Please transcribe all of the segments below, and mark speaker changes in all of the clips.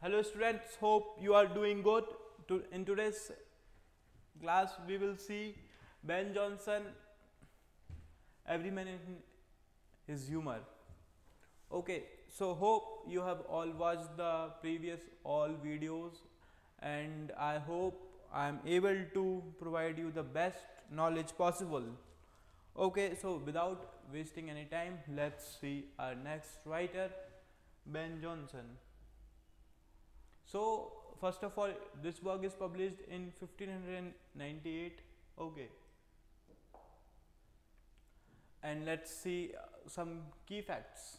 Speaker 1: Hello students, hope you are doing good. In today's class we will see Ben Jonson, Every Man in His Humor. Okay, so hope you have all watched the previous all videos and I hope I am able to provide you the best knowledge possible. Okay, so without wasting any time, let's see our next writer, Ben Jonson. So first of all, this work is published in 1598. Okay, and let's see some key facts.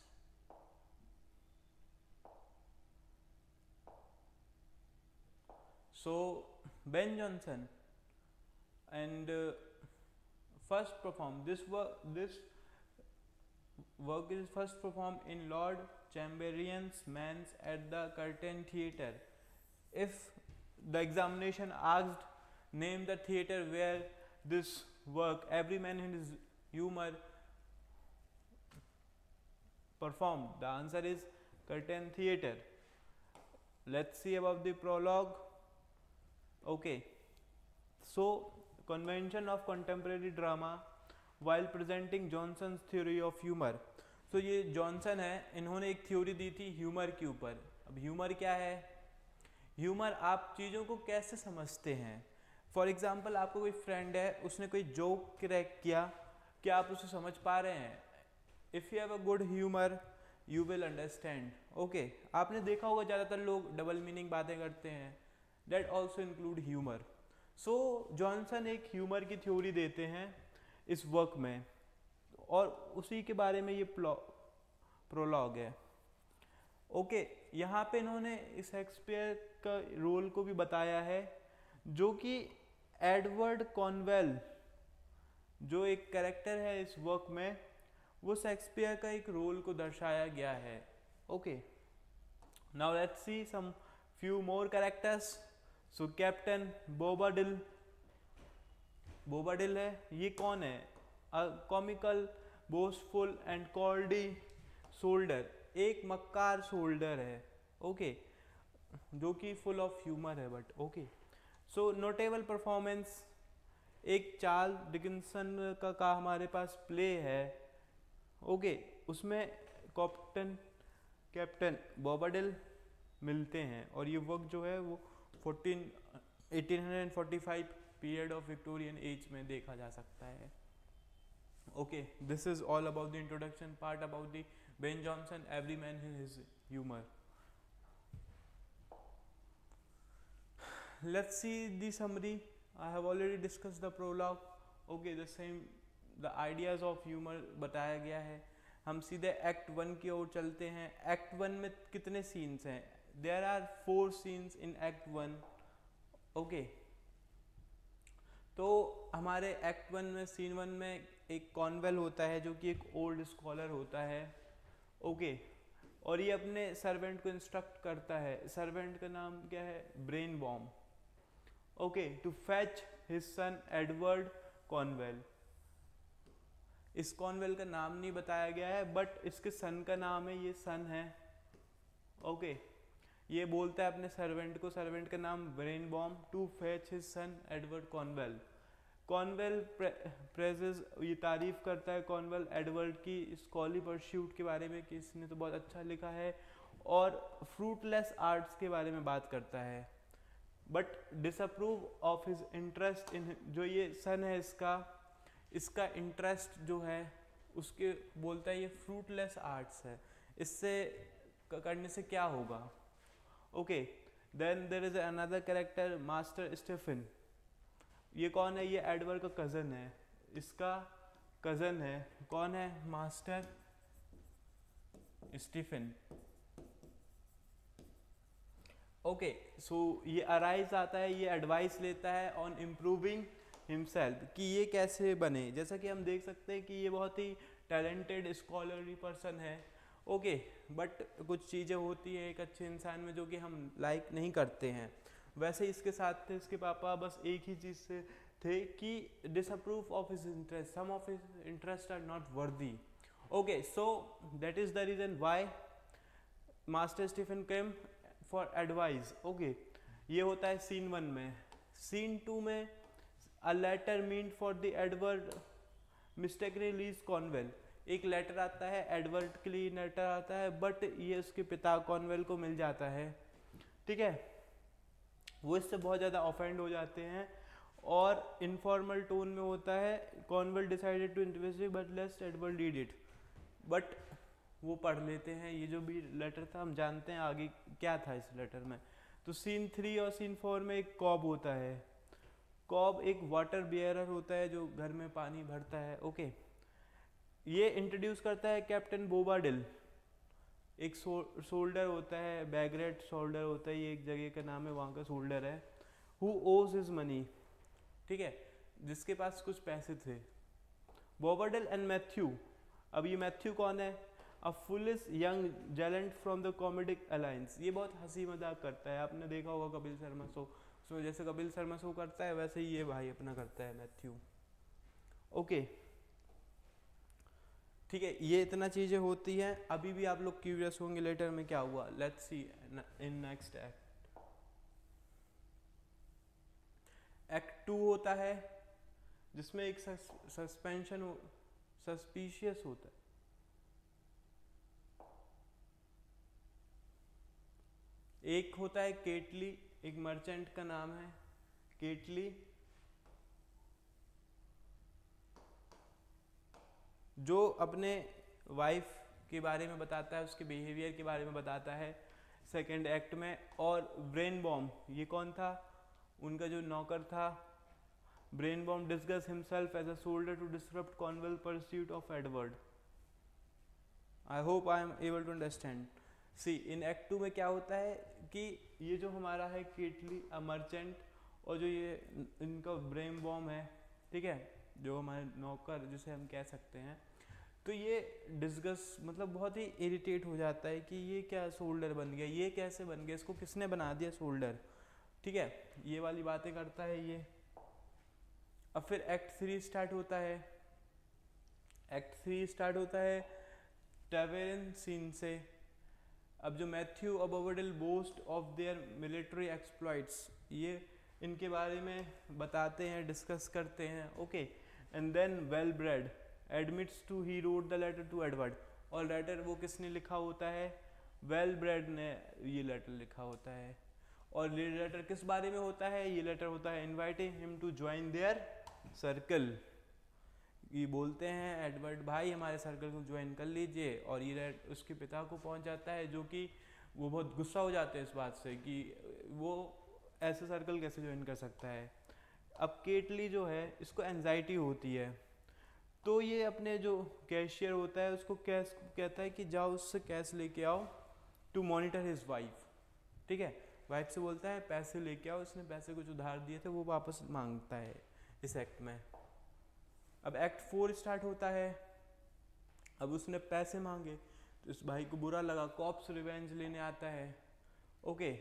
Speaker 1: So Ben Jonson and first performed this work is first performed in Lord Chamberlain's Manse at the Curtain Theatre. If the examination asked, name the theatre where this work, Every Man in His Humor, performed, the answer is Curtain Theatre. Let's see about the prologue. Okay, so convention of contemporary drama while presenting Johnson's theory of humor. So ये Johnson है, इन्होंने एक theory दी थी humour के ऊपर. अब humour क्या है? ह्यूमर आप चीज़ों को कैसे समझते हैं. फॉर एग्जाम्पल आपको कोई फ्रेंड है, उसने कोई जोक क्रैक किया, क्या आप उसे समझ पा रहे हैं? If you have a good humour you will understand. Okay, आपने देखा होगा ज़्यादातर लोग डबल मीनिंग बातें करते हैं. That also include humour. So Johnson एक ह्यूमर की थ्योरी देते हैं इस वर्क में और उसी के बारे में ये प्रोलॉग है. ओके, यहाँ पे इन्होंने शेक्सपियर का रोल को भी बताया है, जो कि एडवर्ड कॉनवेल जो एक कैरेक्टर है इस वर्क में, वो शेक्सपियर का एक रोल को दर्शाया गया है. Okay, now let's see some few more characters. So captain Bobadil. Bobadil है, ये कौन है? A comical, boastful and cowardly soldier, एक मक्कार सोल्डर है. ओके, जो कि फुल ऑफ ह्यूमर है. But okay, so notable performance, एक चार्ल्स डिकिंसन का हमारे पास प्ले है. ओके, उसमें कैप्टन बोबाडिल मिलते हैं और ये वर्क जो है वो 1845 पीरियड ऑफ विक्टोरियन एज में देखा जा सकता है. Okay, this is all about the introduction part about the Ben Jonson every man in his humour. Let's see the summary. I have already discussed the prologue. Okay, the same the ideas of humour बताया गया है. हम सीधे act 1 की ओर चलते हैं. Act 1 में कितने सीन्स हैं? There are 4 scenes in Act 1. Okay, तो हमारे एक्ट 1 में सीन 1 में एक कॉनवेल होता है जो कि एक ओल्ड स्कॉलर होता है. ओके, और ये अपने सर्वेंट को इंस्ट्रक्ट करता है. सर्वेंट का नाम क्या है? Brainworm. Okay, to fetch his son Edward Knowell. इस कॉनवेल का नाम नहीं बताया गया है, बट इसके सन का नाम है, ये सन है. ओके, ये बोलता है अपने सर्वेंट को, सर्वेंट का नाम Brainworm, to fetch his son Edward Knowell. Knowell praises, ये तारीफ करता है कॉनवेल एडवर्ड की स्कॉली परस्यूट के बारे में कि इसने तो बहुत अच्छा लिखा है, और फ्रूटलेस आर्ट्स के बारे में बात करता है. But disapprove of his interest in, जो ये सन है इसका इंटरेस्ट जो है उसके, बोलता है ये फ्रूटलेस आर्ट्स है, इससे करने से क्या होगा. Okay, then there is another character master Stephen. ये कौन है? ये एडवर्ड का कज़न है, इसका कज़न है. कौन है? Master Stephen. ओके, सो ये अराइज आता है, ये एडवाइस लेता है ऑन इम्प्रूविंग हिमसेल्फ, कि ये कैसे बने. जैसा कि हम देख सकते हैं कि ये बहुत ही टैलेंटेड स्कॉलरली पर्सन है. ओके, बट कुछ चीज़ें होती हैं एक अच्छे इंसान में जो कि हम लाइक नहीं करते हैं. वैसे इसके साथ थे इसके पापा, बस एक ही चीज़ से थे कि disapprove of his interest, some of his interest are not worthy. Okay, so that is the reason why Master Stephen came for advice. Okay, ये होता है सीन 1 में। सीन 2 में a letter mean for the Edward mistakenly lease Cornwell. एक letter आता है, Edward के लिए लेटर आता है, बट ये उसके पिता कॉर्नवेल को मिल जाता है, ठीक है। वो इससे बहुत ज़्यादा ऑफेंड हो जाते हैं और इनफॉर्मल टोन में होता है, Knowell decided to investigate but lest Edward read it. But वो पढ़ लेते हैं ये जो भी लेटर था, हम जानते हैं आगे क्या था इस लेटर में। तो सीन 3 और सीन 4 में एक कॉब होता है। कॉब एक वाटर बियरर होता है जो घर में पानी भरता है। ओके, ये इंट्रोड्यूस करता है कैप्टन बोबाडिल। एक सोल्डर होता है, बैगरेट सोल्डर होता है, ये एक जगह का नाम है, वहाँ का सोल्डर है। हु ओज हिज मनी, ठीक है, जिसके पास कुछ पैसे थे। Bobadil and Matthew. अब ये मैथ्यू कौन है? A foolish young gallant from the comedic alliance. ये बहुत हंसी मजाक करता है, आपने देखा होगा कपिल शर्मा शो। सो जैसे कपिल शर्मा शो करता है वैसे ही ये भाई अपना करता है, मैथ्यू। ओके, ठीक है, ये इतना चीज़ें होती हैं। अभी भी आप लोग क्यूरियस होंगे लेटर में क्या हुआ। Let's see in next act. Act 2 होता है जिसमें एक सस्पेंशन सस्पिशियस होता है। एक होता है केटली, एक मर्चेंट का नाम है केटली, जो अपने वाइफ के बारे में बताता है, उसके बिहेवियर के बारे में बताता है सेकेंड एक्ट में। और ब्रेन बॉम्ब, ये कौन था? उनका जो नौकर था। Brainworm disguise himself as a soldier to disrupt Cornwell pursuit of Edward. I hope I am able to understand. See in act 2 में क्या होता है कि ये जो हमारा है केटली अ मर्चेंट, और जो ये इनका ब्रेन बॉम्ब है, ठीक है, जो हमारे नौकर जिसे हम कह सकते हैं, तो ये डिस्कस मतलब बहुत ही इरिटेट हो जाता है कि ये क्या शोल्डर बन गया, ये कैसे बन गया, इसको किसने बना दिया शोल्डर, ठीक है, ये वाली बातें करता है ये। अब फिर एक्ट 3 स्टार्ट होता है। एक्ट 3 स्टार्ट होता है टैवेरन सीन से। अब जो मैथ्यू और Bobadil boast of their military exploits, ये इनके बारे में बताते हैं, डिस्कस करते हैं। Okay, and then well bred admits to he wrote the letter to Edward. और लेटर वो किसने लिखा होता है? वेल ब्रेड ने ये लेटर लिखा होता है। और ये लेटर किस बारे में होता है? ये लेटर होता है inviting him to join their circle. ये बोलते हैं एडवर्ड भाई हमारे सर्कल को ज्वाइन कर लीजिए। और ये उसके पिता को पहुंच जाता है, जो कि वो बहुत गुस्सा हो जाते हैं इस बात से कि वो ऐसे सर्कल कैसे ज्वाइन कर सकता है। अब केटली जो है इसको एंजाइटी होती है, तो ये अपने जो कैशियर होता है उसको कैश कहता है कि जाओ उससे कैश लेके आओ टू मॉनिटर हिज वाइफ, ठीक है। वाइफ से बोलता है पैसे लेके आओ, उसने पैसे कुछ उधार दिए थे वो वापस मांगता है इस एक्ट में। अब एक्ट 4 स्टार्ट होता है। अब उसने पैसे मांगे तो इस भाई को बुरा लगा, कॉप्स रिवेंज लेने आता है। ओके,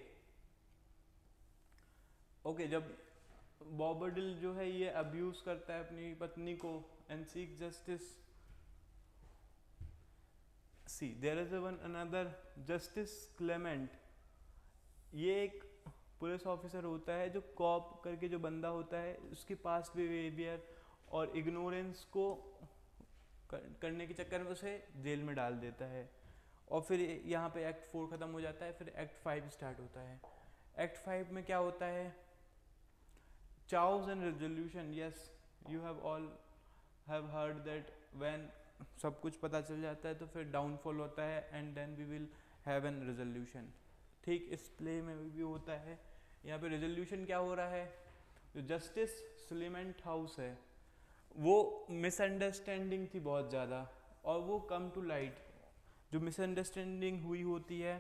Speaker 1: जब बोबाडिल जो है ये अब्यूज करता है अपनी पत्नी को and seek justice. See there is one another justice Clement. ये एक पुलिस ऑफिसर होता है जो कॉप करके जो बंदा होता है उसके पास बिहेवियर और इग्नोरेंस को करने के चक्कर में उसे जेल में डाल देता है। और फिर यहाँ पे एक्ट 4 ख़त्म हो जाता है। फिर एक्ट 5 स्टार्ट होता है। एक्ट 5 में क्या होता है? Chaos and resolution. Yes, you have all have heard that when सब कुछ पता चल जाता है तो फिर डाउनफॉल होता है and then we will have an resolution. ठीक इस प्ले में भी होता है। यहाँ पे रेजोल्यूशन क्या हो रहा है? जो जस्टिस सुलेमेंट हाउस है वो मिसअंडरस्टैंडिंग थी बहुत ज़्यादा और वो कम टू लाइट। जो मिसअंडरस्टैंडिंग हुई होती है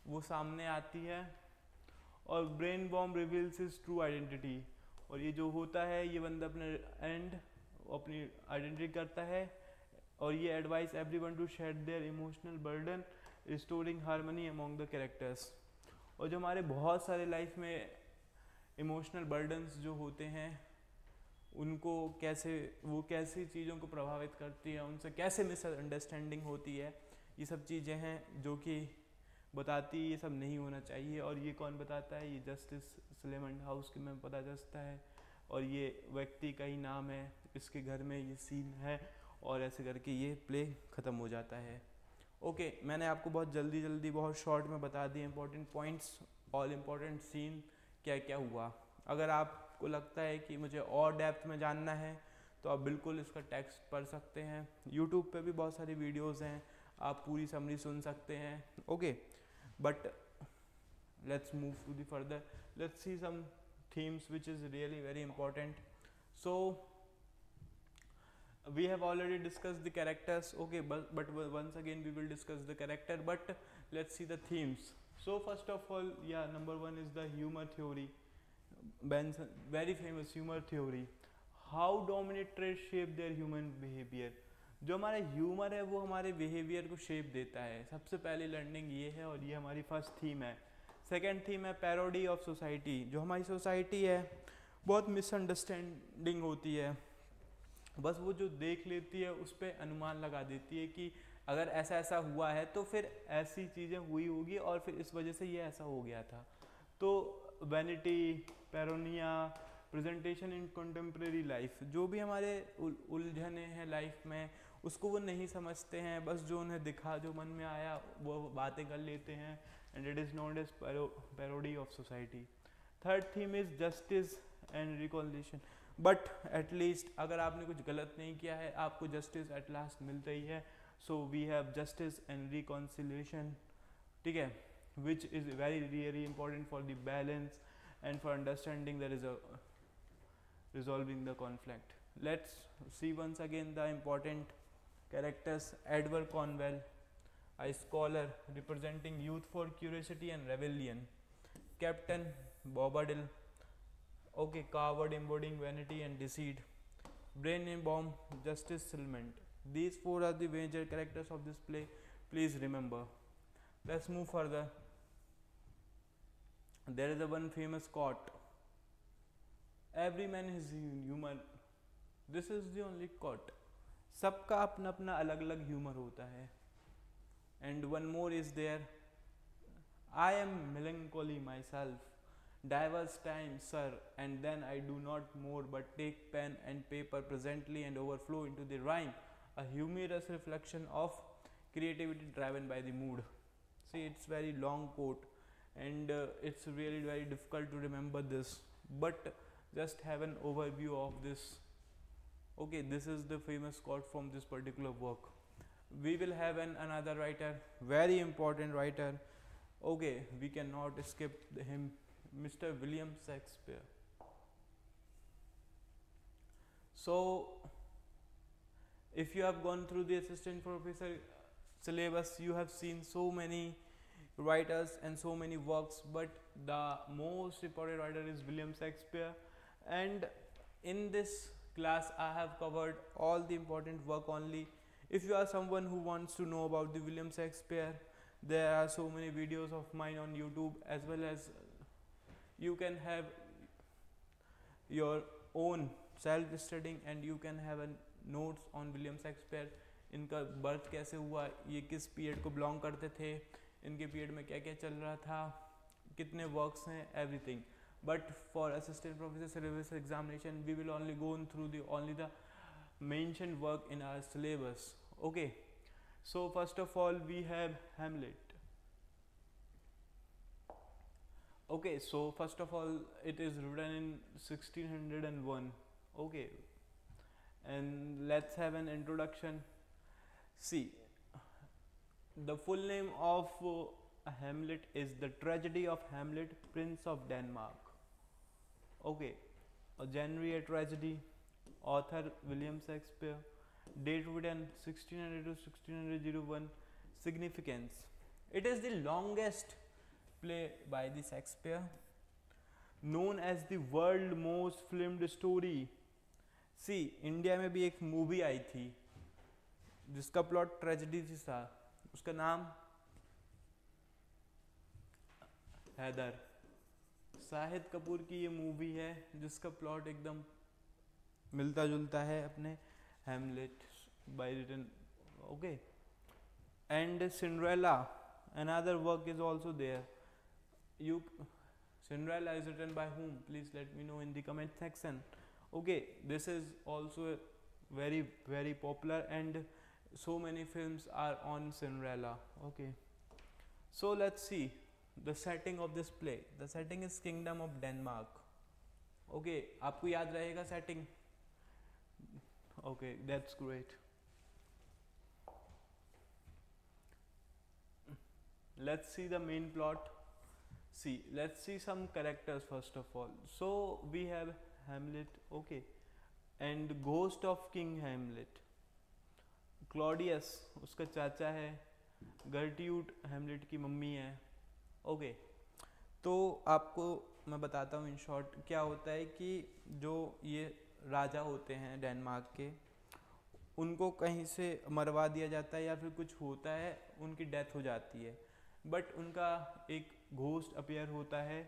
Speaker 1: वो सामने आती है और brain bomb reveals his true identity. और ये जो होता है ये बंदा अपनी आइडेंटिटी करता है और ये advice everyone to share their emotional burden restoring harmony among the characters. और जो हमारे बहुत सारे लाइफ में इमोशनल बर्डन्स जो होते हैं उनको कैसी चीज़ों को प्रभावित करती है, उनसे कैसे मिसअंडरस्टैंडिंग होती है, ये सब चीज़ें हैं जो कि बताती है ये सब नहीं होना चाहिए। और ये कौन बताता है? ये जस्टिस सलेमन हाउस के में पता चलता है, और ये व्यक्ति का ही नाम है, इसके घर में ये सीन है, और ऐसे करके ये प्ले ख़त्म हो जाता है। ओके, मैंने आपको बहुत जल्दी बहुत शॉर्ट में बता दिए important points, all important scene क्या क्या हुआ। अगर आपको लगता है कि मुझे और डेप्थ में जानना है तो आप बिल्कुल इसका टेक्स्ट पढ़ सकते हैं। यूट्यूब पे भी बहुत सारी वीडियोस हैं, आप पूरी समरी सुन सकते हैं। Okay, but let's move to the further, let's see some themes which is really very important. So we have already discussed the characters, okay, but once again we will discuss the character, but let's see the themes. So first of all, yeah, number one is the humor theory. Benson, very famous humor theory. How dominant traits shape their human behavior. जो हमारा humour है वो हमारे behaviour को shape देता है। सबसे पहली लर्निंग ये है, और ये हमारी फर्स्ट थीम है। सेकेंड थीम है पैरोडी ऑफ सोसाइटी। जो हमारी सोसाइटी है बहुत मिसअंडरस्टैंडिंग होती है, बस वो जो देख लेती है उस पर अनुमान लगा देती है कि अगर ऐसा ऐसा हुआ है तो फिर ऐसी चीज़ें हुई होगी और फिर इस वजह से ये ऐसा हो गया था। तो vanity, paranoia, presentation in contemporary life, जो भी हमारे उलझने हैं लाइफ में उसको वो नहीं समझते हैं, बस जो उन्हें दिखा, जो मन में आया वो बातें कर लेते हैं, and it is known as parody of society. Third theme is justice and reconciliation. But at least अगर आपने कुछ गलत नहीं किया है, आपको जस्टिस एट लास्ट मिलता ही है। So we have justice and reconciliation, ठीक है, which is very really important for the balance and for understanding the resolving the conflict. Let's see once again the important characters. Edward Conwell, a scholar representing youth for curiosity and rebellion. Captain Bobadil, okay, coward embodying vanity and deceit. Brainbomb, Justice Silment. These four are the major characters of this play. Please remember. Let's move further. There is a one famous quote, every man is human. This is the only quote. सबका अपना अपना अलग अलग humour होता है. And one more is there, I am melancholy myself, diverse times, sir, and then I do not more but take pen and paper presently and overflow into the rhyme, a humorous reflection of creativity driven by the mood. See, it's very long quote, and it's really very difficult to remember this, but just have an overview of this. Okay, this is the famous quote from this particular work. We will have another writer, very important writer. Okay, we cannot skip him, Mr. William Shakespeare. So if you have gone through the assistant professor syllabus, you have seen so many writers and so many works, but the most important writer is William Shakespeare. And in this class I have covered all the important work only. If you are someone who wants to know about the William Shakespeare, there are so many videos of mine on YouTube, as well as you can have your own self studying, and you can have a notes on William Shakespeare. इनका birth कैसे हुआ, ये किस period को belong करते थे, इनके period में क्या क्या चल रहा था, कितने वर्क्स हैं, everything. But for assistant professor syllabus examination we will only go through the only the mentioned work in our syllabus. Okay, so first of all we have Hamlet. Okay, so first of all it is written in 1601. Okay, and let's have an introduction. See, the full name of Hamlet is The Tragedy of Hamlet, Prince of Denmark. Okay, a January tragedy, author William Shakespeare, date written 1600 to 1601. Significance, it is the longest play by the Shakespeare, known as the world most filmed story. See, India में भी एक movie आई थी जिसका plot tragedy था, उसका नाम हैदर. शाहिद कपूर की ये मूवी है जिसका प्लॉट एकदम मिलता जुलता है अपने Hamlet by written. Okay, and Cinderella, another work is also there. You Cinderella is written by whom? Please let me know in the comment section. Okay, this is also very very popular, and so many films are on Cinderella. Okay, so let's see the setting of this play. The setting is Kingdom of Denmark. Okay, आपको याद रहेगा setting? Okay, that's great. Let's see the main plot. See, let's see some characters first of all. So we have Hamlet, okay, and Ghost of King Hamlet. Claudius उसका चाचा है, गर्ट्यूड हेमलेट की mummy है. Okay, तो आपको मैं बताता हूँ इन शॉर्ट क्या होता है कि जो ये राजा होते हैं डेनमार्क के, उनको कहीं से मरवा दिया जाता है या फिर कुछ होता है, उनकी डेथ हो जाती है. बट उनका एक घोस्ट अपीयर होता है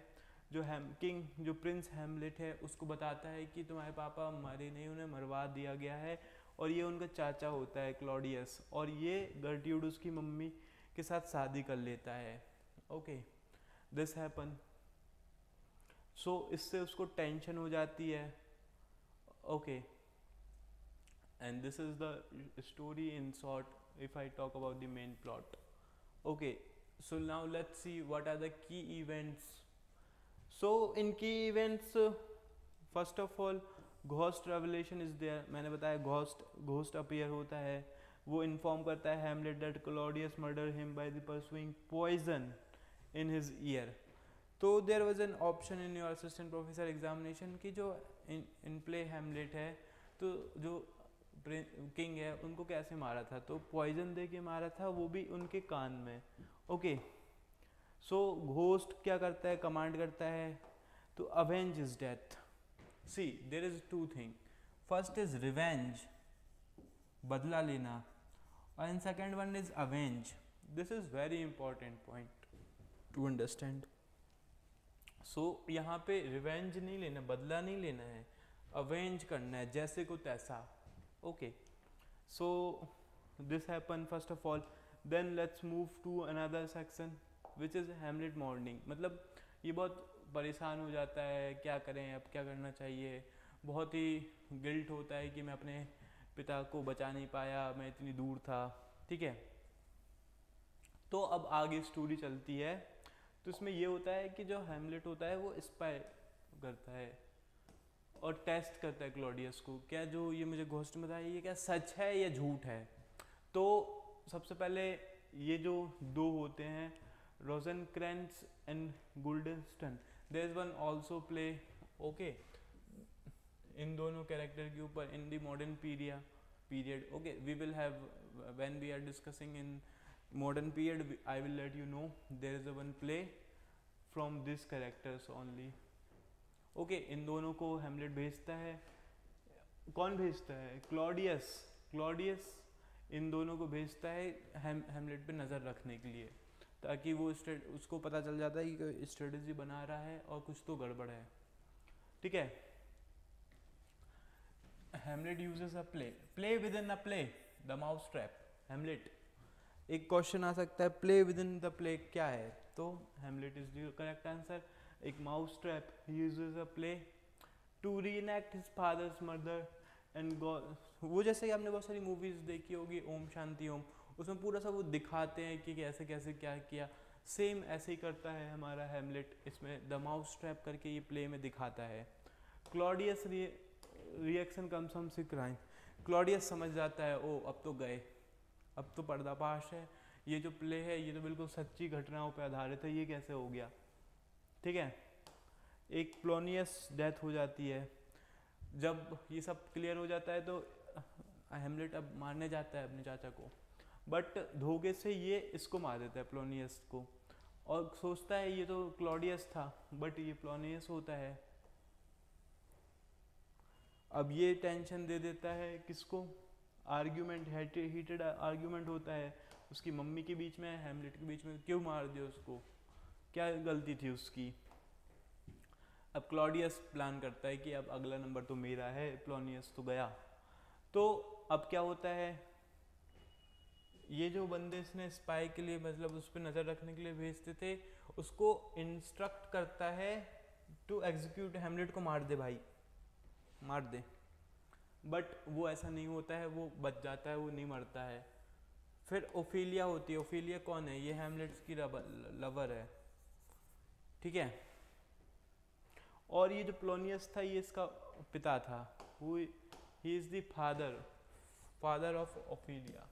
Speaker 1: जो किंग जो प्रिंस हैमलेट है उसको बताता है कि तुम्हारे पापा मरे नहीं, उन्हें मरवा दिया गया है, और ये उनका चाचा होता है क्लॉडियस, और ये गर्ट्यूड उसकी मम्मी के साथ शादी कर लेता है. Okay, this happen. सो इससे उसको टेंशन हो जाती है. Okay, and this is the story in short if I talk about the main plot. Okay, so now let's see what are the key events. So in key events, first of all ghost revelation is there. मैंने बताया ghost appear होता है, वो inform करता है Hamlet that Claudius murdered him by the pursuing poison in his ear. तो there was an option in your assistant professor examination कि जो in play Hamlet है, तो जो किंग है उनको कैसे मारा था, तो पॉइजन दे के मारा था, वो भी उनके कान में. ओके, सो घोस्ट क्या करता है, कमांड करता है to avenge his death. See, there is two thing. First is revenge, बदला लेना, and second one is avenge. This is very important point to understand. So यहाँ पे revenge नहीं लेना, बदला नहीं लेना है, avenge करना है जैसे को तैसा. Okay, so this happened first of all. Then let's move to another section which is Hamlet mourning. मतलब ये बहुत परेशान हो जाता है, क्या करें अब, क्या करना चाहिए, बहुत ही गिल्ट होता है कि मैं अपने पिता को बचा नहीं पाया, मैं इतनी दूर था. ठीक है, तो अब आगे स्टोरी चलती है. तो इसमें ये होता है कि जो हैमलेट होता है वो स्पाई करता है और टेस्ट करता है क्लॉडियस को, क्या जो ये मुझे घोस्ट में बताया ये क्या सच है या झूठ है. तो सबसे पहले ये जो दो होते हैं Rosencrantz and Guildenstern, there is one also play. ओके, इन दोनों कैरेक्टर के ऊपर in the modern period. Okay, we will have when we are discussing in modern period I will let you know there is a one play from this characters only. Okay, इन दोनों को Hamlet भेजता है. कौन भेजता है? Claudius इन दोनों को भेजता है हैमलेट पे नज़र रखने के लिए, ताकि वो उसको पता चल जाता है कि स्ट्रेटजी बना रहा है और कुछ तो गड़बड़ है. ठीक है, Hamlet uses a play within a play, the mouse trap. Hamlet, एक क्वेश्चन आ सकता है play within the play क्या है, तो Hamlet is the correct answer. एक mouse trap, he uses a play to reenact his father's murder and god. वो जैसे कि आपने बहुत सारी मूवीज देखी होगी, ओम शांति ओम, उसमें पूरा सा वो दिखाते हैं कि कैसे कैसे क्या किया. सेम ऐसे ही करता है हमारा हैमलेट, इसमें द माउस ट्रैप करके ये प्ले में दिखाता है. Claudius reaction comes from crime. Claudius समझ जाता है ओ अब तो गए, अब तो पर्दाफाश है, ये जो प्ले है ये तो बिल्कुल सच्ची घटनाओं पर आधारित है, ये कैसे हो गया. ठीक है, एक प्लोनियस डेथ हो जाती है. जब ये सब क्लियर हो जाता है तो हैमलेट अब मारने जाता है अपने चाचा को, बट धोखे से ये इसको मार देता है प्लोनियस को, और सोचता है ये तो क्लॉडियस था, बट ये प्लोनियस होता है. अब ये टेंशन दे देता है किसको, आर्ग्यूमेंट, हीटेड आर्ग्यूमेंट होता है उसकी मम्मी के बीच में, हैमलेट के बीच में, क्यों मार दिया उसको, क्या गलती थी उसकी. अब क्लॉडियस प्लान करता है कि अब अगला नंबर तो मेरा है, प्लोनियस तो गया. तो अब क्या होता है, ये जो बंदे इसने स्पाई के लिए मतलब उस पर नज़र रखने के लिए भेजते थे, उसको इंस्ट्रक्ट करता है टू एग्जीक्यूट हेमलेट को, मार दे भाई मार दे, बट वो ऐसा नहीं होता है, वो बच जाता है, वो नहीं मरता है। फिर ओफिलिया होती है। ओफिलिया कौन है? ये हेमलेट्स की लवर है, ठीक है। और ये जो पोलोनियस था ये इसका पिता था, he is the father of Ophelia.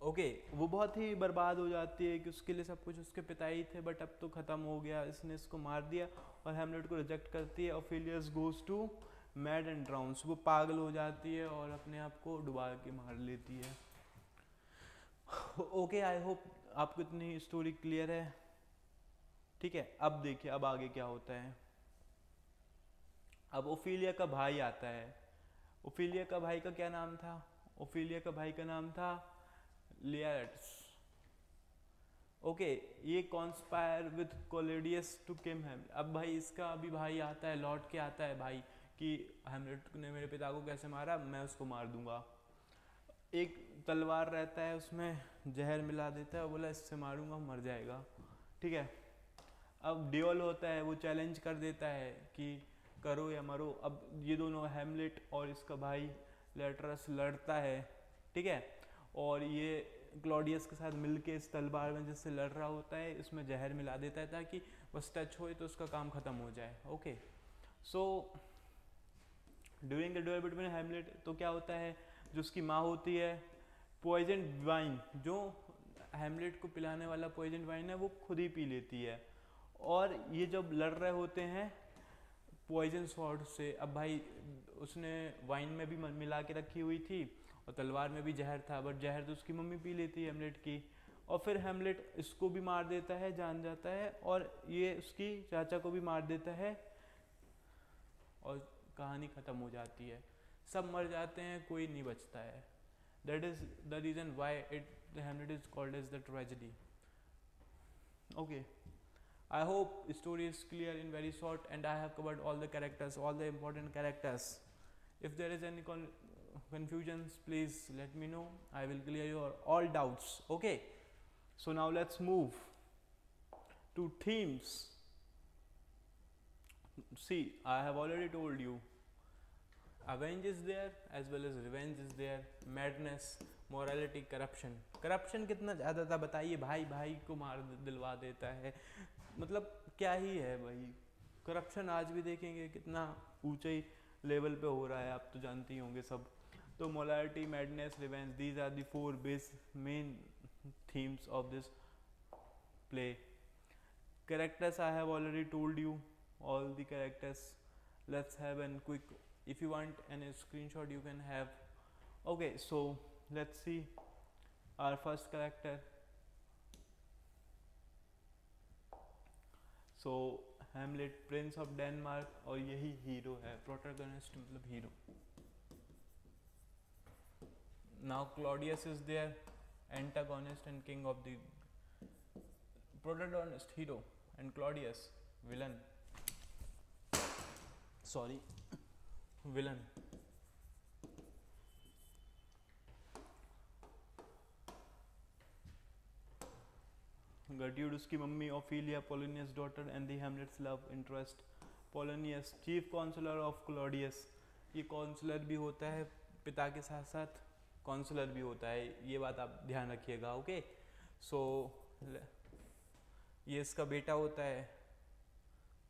Speaker 1: Okay वो बहुत ही बर्बाद हो जाती है कि उसके लिए सब कुछ उसके पिता ही थे, बट अब तो ख़त्म हो गया, इसने इसको मार दिया और हेमलेट को रिजेक्ट करती है। ओफिलियस गोज टू मैड एंड ड्राउन्स, वो पागल हो जाती है और अपने आप को डुबा के मार लेती है। ओके आई होप आपको इतनी स्टोरी क्लियर है, ठीक है। अब देखिए अब आगे क्या होता है। अब ओफिलिया का भाई आता है। ओफिलिया का भाई का क्या नाम था? ओफिलिया का भाई का नाम था लियाट्स। ओके ये conspire with Claudius to kill him. अब भाई इसका अभी भाई आता है, लौट के आता है भाई कि हेमलेट ने मेरे पिता को कैसे मारा, मैं उसको मार दूंगा। एक तलवार रहता है उसमें जहर मिला देता है, बोला इससे मारूंगा मर जाएगा, ठीक है। अब ड्यूल होता है, वो चैलेंज कर देता है कि करो या मरो। अब ये दोनों हेमलेट और इसका भाई लेटरस लड़ता है, ठीक है। और ये क्लॉडियस के साथ मिलके इस तलवार में जिससे लड़ रहा होता है इसमें जहर मिला देता है ताकि बस टच हो तो उसका काम खत्म हो जाए। Okay so during the duel between Hamlet तो क्या होता है, जो उसकी माँ होती है पॉइजन वाइन, जो हेमलेट को पिलाने वाला पॉइजन वाइन है वो खुद ही पी लेती है। और ये जब लड़ रहे होते हैं पॉइजन स्वॉर्ड से, अब भाई उसने वाइन में भी मिला के रखी हुई थी और तलवार में भी जहर था, बट जहर तो उसकी मम्मी पी लेती है हेमलेट की। और फिर हेमलेट इसको भी मार देता है, जान जाता है, और ये उसकी चाचा को भी मार देता है और कहानी ख़त्म हो जाती है। सब मर जाते हैं, कोई नहीं बचता है। That is the reason why Hamlet is called as the tragedy. Okay I hope story is clear in very short, and I have covered all the characters, all the important characters. If there is any confusions, please let me know. I will clear your all doubts. Okay. So now let's move to themes. See, I have already told you. Avenge is there as well as revenge is there. Madness, morality, corruption. Corruption कितना ज़्यादा था बताइए, भाई भाई को मार दिलवा देता है, मतलब क्या ही है भाई। करप्शन आज भी देखेंगे कितना ऊंचे लेवल पे हो रहा है, आप तो जानते ही होंगे सब। तो morality, madness, revenge, these are the four main themes of this play. Characters I have already told you all the characters. Let's have a quick, if you want any screenshot you can have. Okay, so let's see our first character. So Hamlet, Prince of Denmark, और यही hero है, protagonist मतलब hero. Now Claudius is there, antagonist and king of the protagonist hero, and Claudius villain, sorry villain. Gertrude उसकी mummy, Ophelia Polonius daughter and the Hamlet's love interest. Polonius chief counsellor of Claudius, ये counsellor भी होता है, पिता के साथ साथ counsellor भी होता है, ये बात आप ध्यान रखिएगा। ओके सो ये इसका बेटा होता है,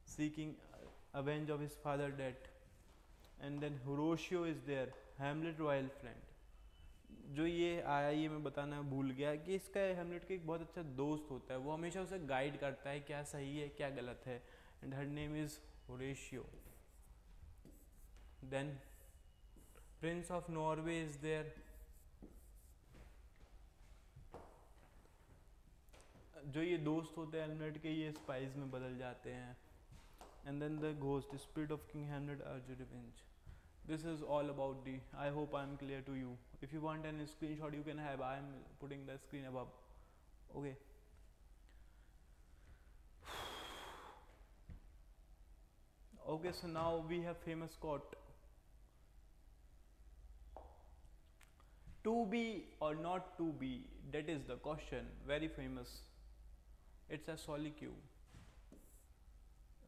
Speaker 1: seeking avenge of his father death. And then Horatio is there, Hamlet royal friend. जो ये आया ये मैं बताना भूल गया कि इसका हेमलेट का एक बहुत अच्छा दोस्त होता है, वो हमेशा उसे गाइड करता है क्या सही है क्या गलत है, and her name is Horatio. Then prince of Norway is there, जो ये दोस्त होते हैं हेमलेट के, ये स्पाइस में बदल जाते हैं। And then the ghost spirit of king Hamlet urge revenge. This is all about the, I hope I am clear to you. If you want any screenshot you can have, I am putting the screen above. Okay. Okay, so now we have famous quote. to be or not to be, that is the question. Very famous. It's a solitude,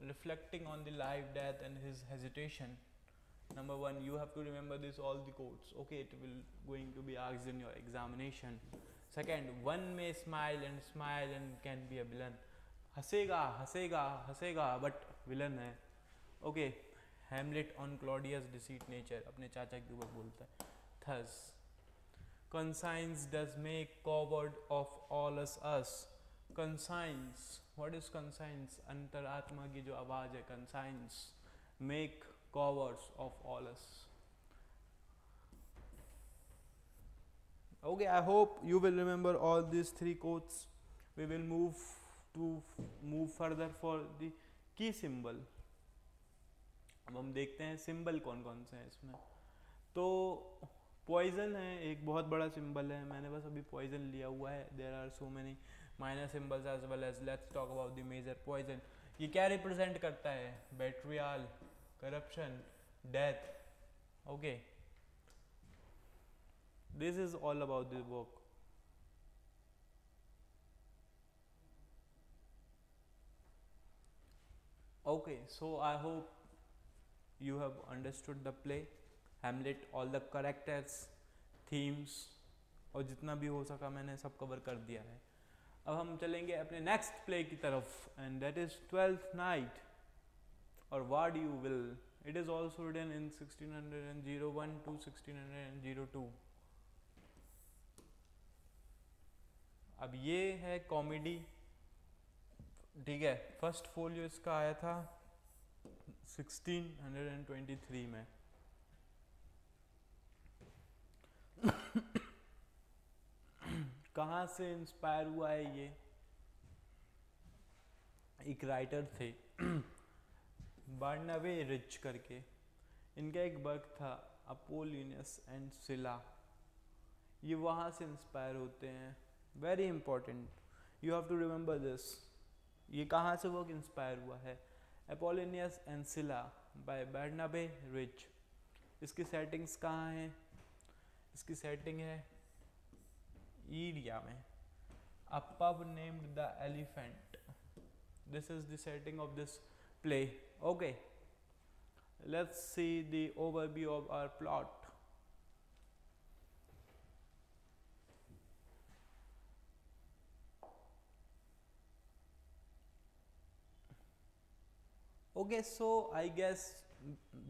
Speaker 1: reflecting on the life, death, and his hesitation. Number one, you have to remember this all the quotes. Okay, it will going to be asked in your examination. Second, one may smile and can be a villain. हंसेगा हंसेगा हंसेगा but villain है. Okay. Hamlet on Claudius deceit nature, अपने चाचा के ऊपर बोलता है. Thus conscience does make coward of all us. Conscience, what is conscience? अंतरात्मा की जो आवाज है, conscience make cowards of all us. Okay, I hope you will remember all these three quotes. We will move further for the key symbol. अब हम देखते हैं symbol कौन कौन से हैं इसमें. तो पॉइजन है, एक बहुत बड़ा सिंबल है. मैंने बस अभी पॉइजन लिया हुआ है. There are so many minor symbols as well as. Let's talk about the major. Poison ये क्या रिप्रेजेंट करता है? Betrayal, corruption, death. Okay, this is all about the work. Okay, so I hope you have understood the play Hamlet, all the characters, themes, और जितना भी हो सका मैंने सब कवर कर दिया है. अब हम चलेंगे अपने नेक्स्ट प्ले की तरफ, and that is Twelfth Night और what you will. It is also written in 1601 to 1602. अब ये है कॉमेडी, ठीक है. फर्स्ट फोलियो इसका आया था 1623 में. कहाँ से इंस्पायर हुआ है ये? एक राइटर थे बार्नाबे रिच करके, इनका एक वर्क था अपोलिनियस एंड सिला. ये वहाँ से इंस्पायर होते हैं. Very important, you have to remember this. ये कहाँ से वर्क इंस्पायर हुआ है? Apollonius and Silla by Barnabe Rich. इसकी सेटिंग्स कहाँ हैं? इसकी सेटिंग है ईरिया में. A pub named the Elephant. This is the setting of this play. Okay, let's see the overview of our plot. Okay, so I guess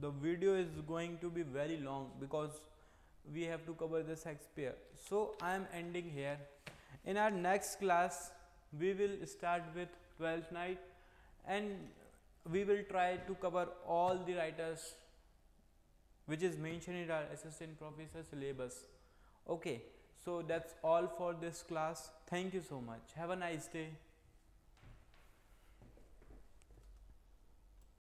Speaker 1: the video is going to be very long because we have to cover the Shakespeare. So I am ending here. In our next class we will start with Twelfth Night and we will try to cover all the writers which is mentioned in our assistant professor syllabus. Okay, so that's all for this class. Thank you so much. Have a nice day.